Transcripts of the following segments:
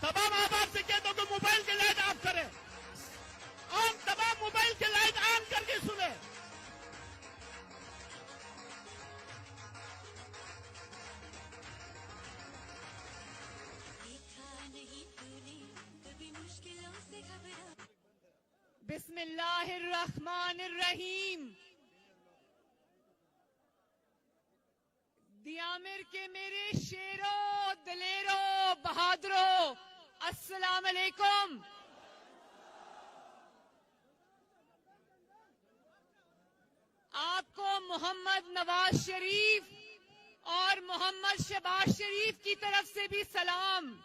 तमाम आबाद से कहता हूं कि मोबाइल की लाइट ऑफ करें और तमाम मोबाइल की लाइट ऑन करके सुने। बिस्मिल्लाहिर्रहमानिर्रहीम। दियामिर के मेरे शेरों, दलेरों, बहादुरों, अस्सलाम अलैकुम। आपको मोहम्मद नवाज शरीफ और मोहम्मद शहबाज शरीफ की तरफ से भी सलाम।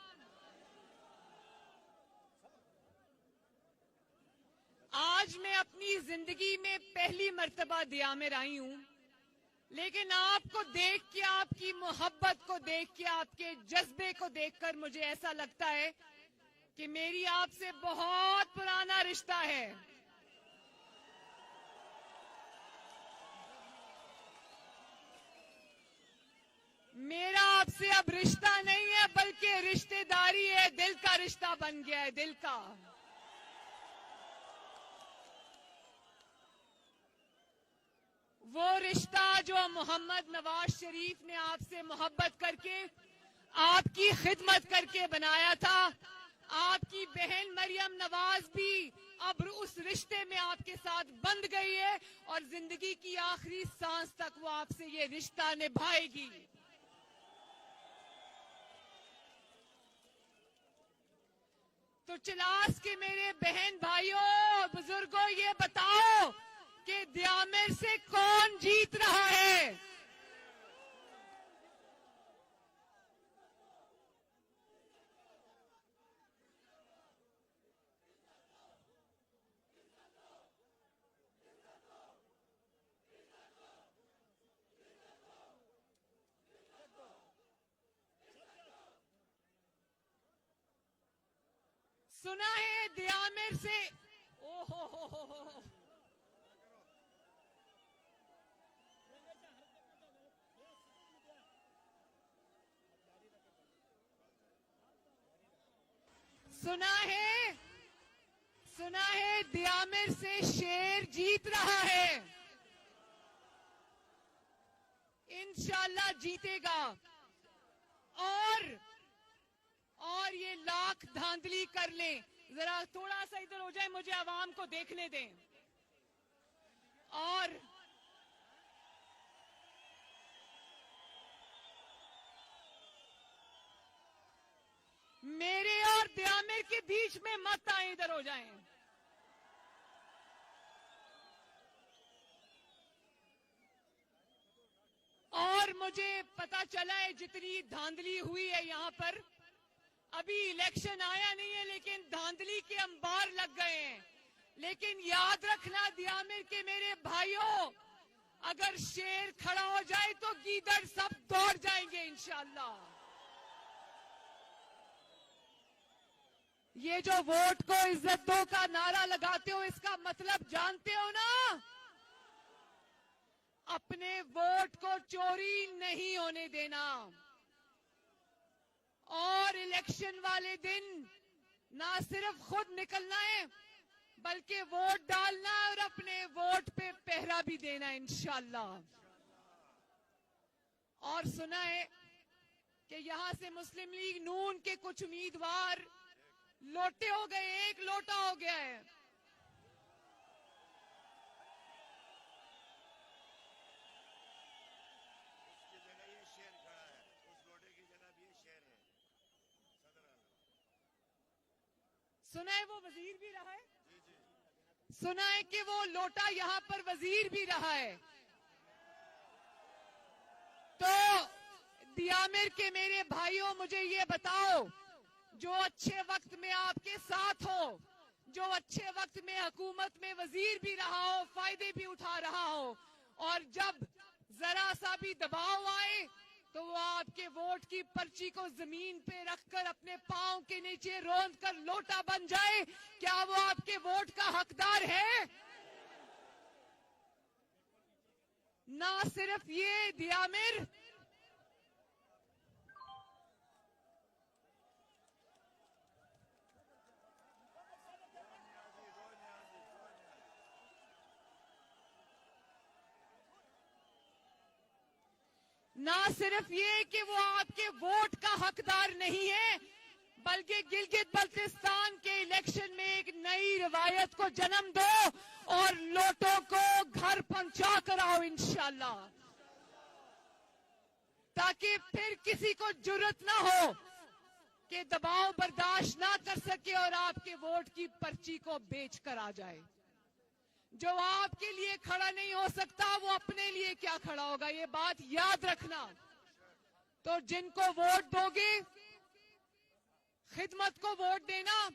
आज मैं अपनी जिंदगी में पहली मर्तबा दियामिर आई हूं, लेकिन आपको देख के, आपकी मोहब्बत को देख के, आपके जज्बे को देखकर मुझे ऐसा लगता है कि मेरी आपसे बहुत पुराना रिश्ता है। मेरा आपसे अब रिश्ता नहीं है, बल्कि रिश्तेदारी है, दिल का रिश्ता बन गया है, दिल का। वो रिश्ता जो मोहम्मद नवाज शरीफ ने आपसे मोहब्बत करके, आपकी खिदमत करके बनाया था। आपकी बहन मरियम नवाज भी अब उस रिश्ते में आपके साथ बंध गई है और जिंदगी की आखिरी सांस तक वो आपसे ये रिश्ता निभाएगी। तो चिलास के मेरे बहन भाइयों, बुजुर्गों, ये बताओ कि दियामिर से कौन जीत रहा है? सुना है दियामिर से, ओहो, सुना है दियामिर से शेर जीत रहा है। इंशाल्लाह जीतेगा। और ये लाख धांधली कर ले, जरा थोड़ा सा इधर हो जाए, मुझे आवाम को देखने दें। और मेरे और दियामिर के बीच में मत आए, इधर हो जाएं। और मुझे पता चला है जितनी धांधली हुई है यहाँ पर, अभी इलेक्शन आया नहीं है लेकिन धांधली के अंबार लग गए हैं। लेकिन याद रखना दियामिर के मेरे भाइयों, अगर शेर खड़ा हो जाए तो गीदड़ सब दौड़ जाएंगे इंशाल्लाह। ये जो वोट को इज्जत दो का नारा लगाते हो, इसका मतलब जानते हो ना? अपने वोट को चोरी नहीं होने देना। और इलेक्शन वाले दिन ना सिर्फ खुद निकलना है, बल्कि वोट डालना और अपने वोट पे पहरा भी देना इंशाल्लाह। और सुना है कि यहां से मुस्लिम लीग नून के कुछ उम्मीदवार लोटे हो गए, एक लोटा हो गया है। सुना है वो वजीर भी रहा है, सुना है कि वो लोटा यहां पर वजीर भी रहा है। तो दियामिर के मेरे भाइयों, मुझे ये बताओ, जो अच्छे वक्त में आपके साथ हो, जो अच्छे वक्त में हुकूमत में वजीर भी रहा हो, फायदे भी उठा रहा हो, और जब जरा सा भी दबाव आए तो वो आपके वोट की पर्ची को जमीन पे रखकर अपने पांव के नीचे रोंद कर लोटा बन जाए, क्या वो आपके वोट का हकदार है? ना सिर्फ ये दियामिर, ना सिर्फ ये कि वो आपके वोट का हकदार नहीं है, बल्कि गिलगित बल्तिस्तान के इलेक्शन में एक नई रिवायत को जन्म दो और लोटों को घर पहुंचा कर आओ इंशाल्लाह, ताकि फिर किसी को जुर्रत ना हो कि दबाव बर्दाश्त ना कर सके और आपके वोट की पर्ची को बेच कर आ जाए। जो आपके लिए खड़ा नहीं हो सकता वो अपने लिए क्या खड़ा होगा, ये बात याद रखना। तो जिनको वोट दोगे, खिदमत को वोट देना,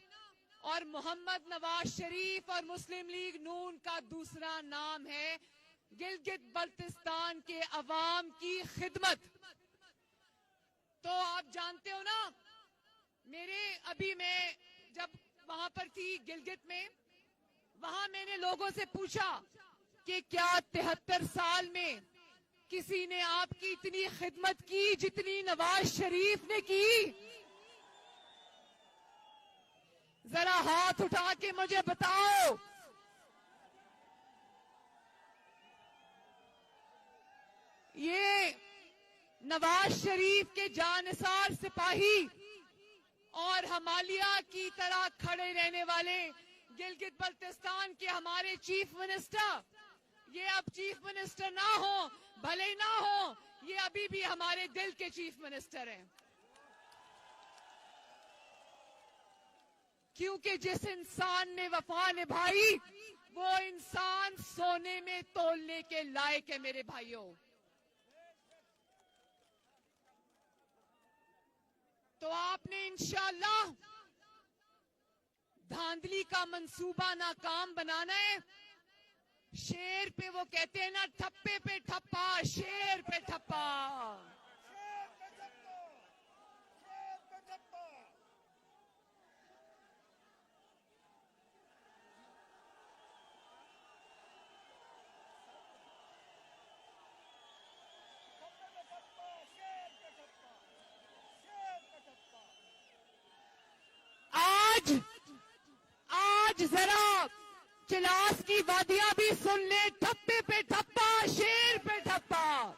और मोहम्मद नवाज शरीफ और मुस्लिम लीग नून का दूसरा नाम है गिलगित बल्तिस्तान के अवाम की खिदमत। तो आप जानते हो ना, अभी मैं जब वहां पर थी गिलगित में, वहां मैंने लोगों से पूछा कि क्या 73 साल में किसी ने आपकी इतनी खिदमत की जितनी नवाज शरीफ ने की? जरा हाथ उठा के मुझे बताओ। ये नवाज शरीफ के जानिसार सिपाही और हमालिया की तरह खड़े रहने वाले गिलगित बल्तिस्तान के हमारे चीफ मिनिस्टर, ये अब चीफ मिनिस्टर ना हो, भले ना हो, ये अभी भी हमारे दिल के चीफ मिनिस्टर हैं। क्योंकि जिस इंसान ने वफा निभाई वो इंसान सोने में तोलने के लायक है मेरे भाइयों। तो आपने इंशाल्लाह धांधली का मंसूबा नाकाम बनाना है। शेर पे वो कहते हैं ना, ठप्पे पे ठप्पा, शेर पे ठप्पा। आज जरा चिलास की वादियां भी सुन ले, ठप्पे पे ठप्पा, शेर पे ठप्पा।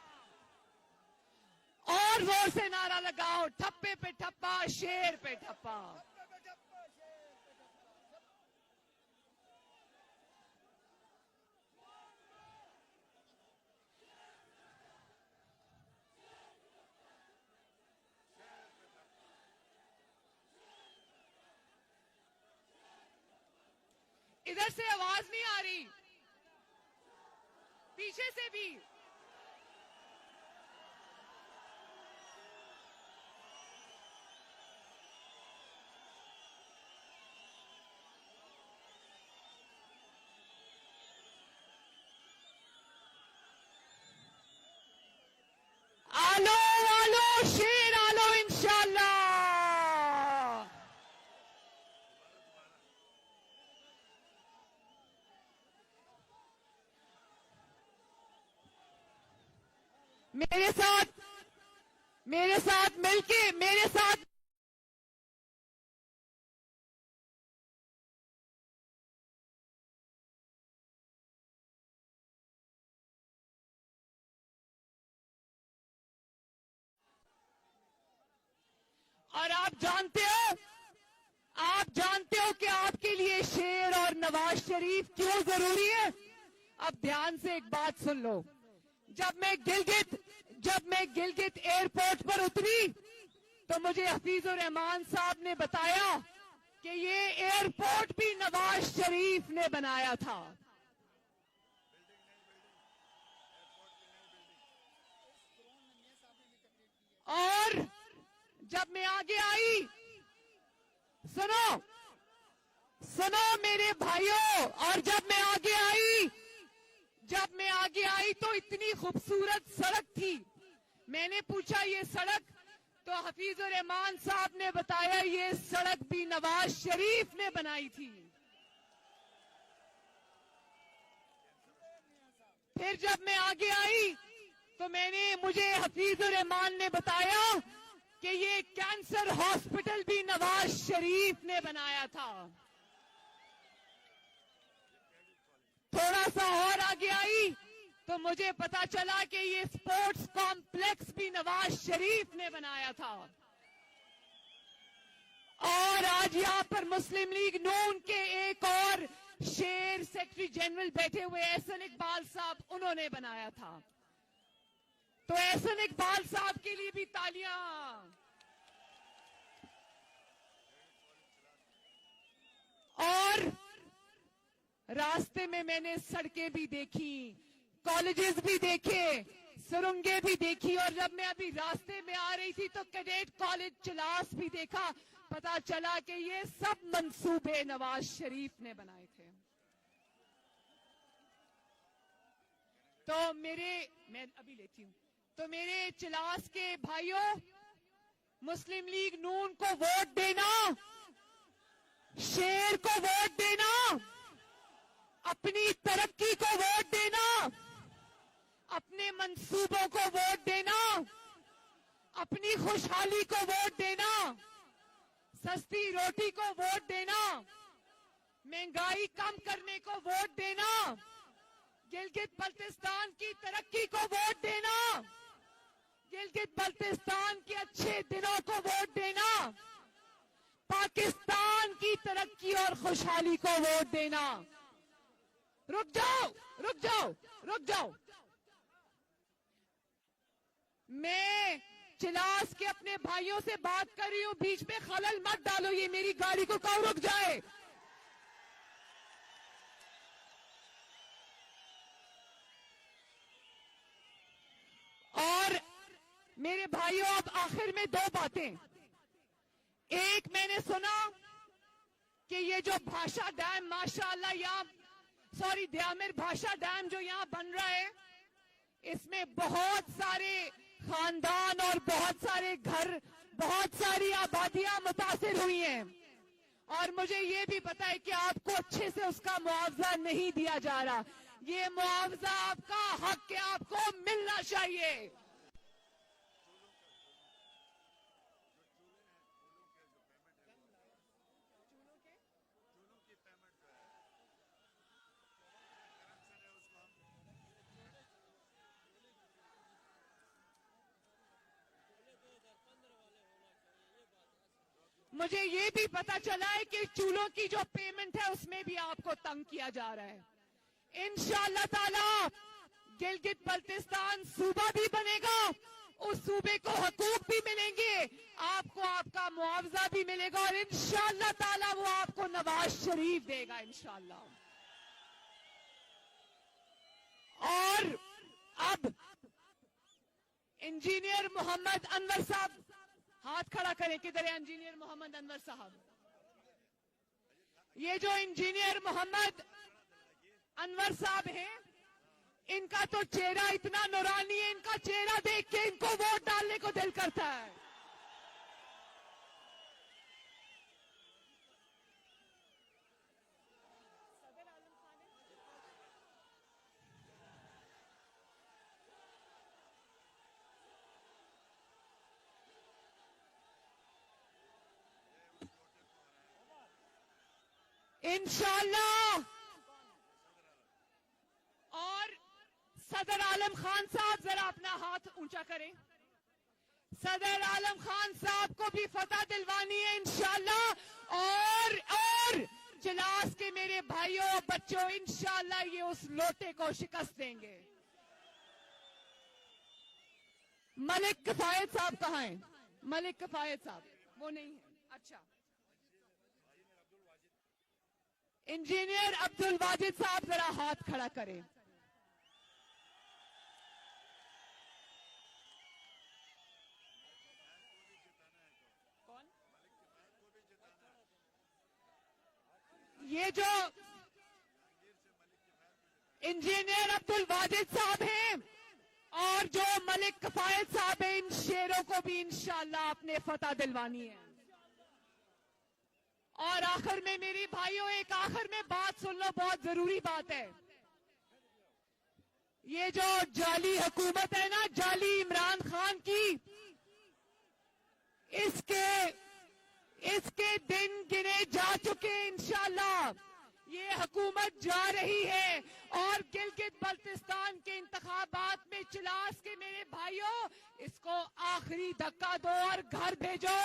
और जोर से नारा लगाओ, ठप्पे पे ठप्पा, शेर पे ठप्पा। इधर से आवाज नहीं आ रही, पीछे से भी। आलो आलो शेर आलो इंशाल्लाह। मेरे साथ मिलके, मेरे साथ और आप जानते हो कि आपके लिए शेर और नवाज शरीफ क्यों जरूरी है। अब ध्यान से एक बात सुन लो। जब मैं गिलगित एयरपोर्ट पर उतरी तो मुझे हफीजुर रहमान साहब ने बताया कि ये एयरपोर्ट भी नवाज शरीफ ने बनाया था। और जब मैं आगे आई, सुनो मेरे भाइयों, और जब मैं आगे आई तो इतनी खूबसूरत सड़क थी। मैंने पूछा ये सड़क, तो हफीजुर रहमान साहब ने बताया ये सड़क भी नवाज शरीफ ने बनाई थी। फिर जब मैं आगे आई तो मुझे हफीजुर रहमान ने बताया कि ये कैंसर हॉस्पिटल भी नवाज शरीफ ने बनाया था। थोड़ा सा और आगे आई तो मुझे पता चला कि ये स्पोर्ट्स कॉम्प्लेक्स भी नवाज शरीफ ने बनाया था। और आज यहाँ पर मुस्लिम लीग नून के एक और शेर सेक्रेटरी जनरल बैठे हुए एहसन इकबाल साहब, उन्होंने बनाया था। तो एहसन इकबाल साहब के लिए भी तालियां। और रास्ते में मैंने सड़कें भी देखी, कॉलेजेस भी देखे, सुरंगें भी देखी। और जब मैं अभी रास्ते में आ रही थी तो कैडेट कॉलेज चिलास भी देखा। पता चला कि ये सब मंसूबे नवाज शरीफ ने बनाए थे। तो मैं अभी लेती हूं। तो मेरे चिलास के भाइयों, मुस्लिम लीग नून को वोट देना, शेर को वोट देना, अपनी तरक्की को वोट देना, अपने मंसूबों को वोट देना, अपनी खुशहाली को वोट देना, सस्ती रोटी को वोट देना, महंगाई कम करने को वोट देना, गिलगित बल्तिस्तान की तरक्की को वोट देना, गिलगित बल्तिस्तान के अच्छे दिनों को वोट देना, पाकिस्तान की तरक्की और खुशहाली को वोट देना। रुक जाओ, रुक जाओ, रुक जाओ। मैं चिलास के अपने भाइयों से बात कर रही हूं, बीच में खलल मत डालो। ये मेरी गाड़ी को कहो रुक जाए। और मेरे भाइयों, अब आखिर में दो बातें। एक, मैंने सुना कि ये जो भाषा डैम माशाअल्लाह यहाँ द्यामिर भाषा डैम जो यहाँ बन रहा है, इसमें बहुत सारे खानदान और बहुत सारे घर, बहुत सारी आबादियां मुतासिर हुई हैं। और मुझे ये भी पता है कि आपको अच्छे से उसका मुआवजा नहीं दिया जा रहा। ये मुआवजा आपका हक है, आपको मिलना चाहिए। मुझे ये भी पता चला है कि चूल्हों की जो पेमेंट है उसमें भी आपको तंग किया जा रहा है। इंशाअल्लाह ताला गिलगित बल्तिस्तान सूबा भी बनेगा, उस सूबे को हकूक भी मिलेंगे, आपको आपका मुआवजा भी मिलेगा और इंशाअल्लाह ताला वो आपको नवाज शरीफ देगा इंशाअल्लाह। और अब इंजीनियर मोहम्मद अनवर साहब, हाथ खड़ा करें, किधर है इंजीनियर मोहम्मद अनवर साहब? ये जो इंजीनियर मोहम्मद अनवर साहब हैं, इनका तो चेहरा इतना नूरानी है, इनका चेहरा देख के इनको वोट डालने को दिल करता है। इंशाअल्लाह। और सदर आलम खान साहब, जरा अपना हाथ ऊंचा करें। सदर आलम खान साहब को भी फतह दिलवानी है इंशाअल्लाह। और चिलास के मेरे भाइयों और बच्चों, इंशाअल्लाह ये उस लोटे को शिकस्त देंगे। मलिक किफायत साहब कहाँ हैं? मलिक किफायत साहब वो नहीं है। अच्छा, इंजीनियर अब्दुल वाजिद साहब जरा हाथ खड़ा करें। कौन? ये जो इंजीनियर अब्दुल वाजिद साहब हैं और जो मलिक किफायत साहब हैं, इन शेरों को भी इंशाअल्लाह अपने फतह दिलवानी है। और आखिर में मेरी भाइयों, एक आखिर में बात सुन लो, बहुत जरूरी बात है। ये जो जाली हुकूमत है ना, जाली इमरान खान की, इसके दिन गिने जा चुके। इंशाल्लाह ये हुकूमत जा रही है और गिलगित बल्तिस्तान के इंतखाबात में चिलास के मेरे भाइयों, इसको आखिरी धक्का दो और घर भेजो।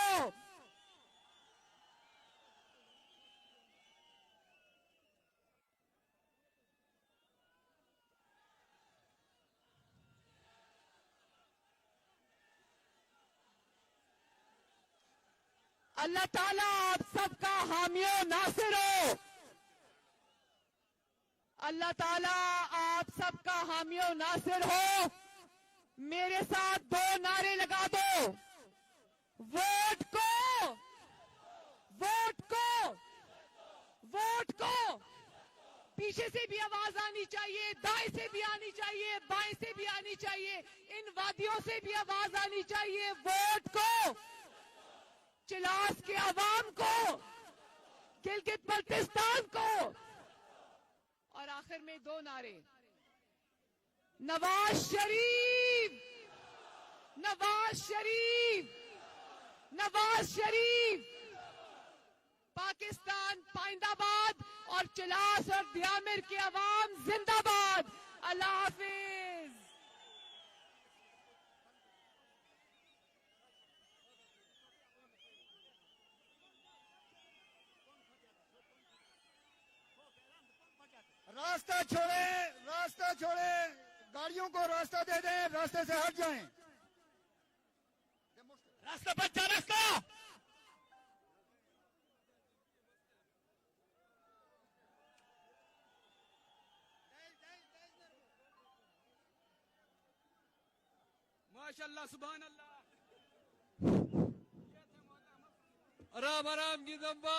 अल्लाह ताला आप सबका हामियो नासिर हो। अल्लाह ताला आप सबका हामियो नासिर हो। मेरे साथ दो नारे लगा दो। वोट को, वोट को, वोट को। पीछे से भी आवाज आनी चाहिए, दाएं से भी आनी चाहिए, बाएं से भी आनी चाहिए, इन वादियों से भी आवाज आनी चाहिए। वोट को, चिलास के अवाम को, गिलगित बल्तिस्तान को। और आखिर में दो नारे, नवाज शरीफ, नवाज शरीफ, नवाज शरीफ। पाकिस्तान पाइंदाबाद और चिलास और दियामिर के अवाम जिंदाबाद। अल्लाह हाफिज। रास्ता छोड़े, रास्ता छोड़े, गाड़ियों को रास्ता दे दें, रास्ते से हट जाएं। रास्ता बच्चा रास्ता। माशाल्लाह सुभान अल्लाह। आराम आराम की दम्बा।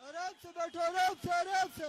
आराम से बैठो, आराम से, आराम से।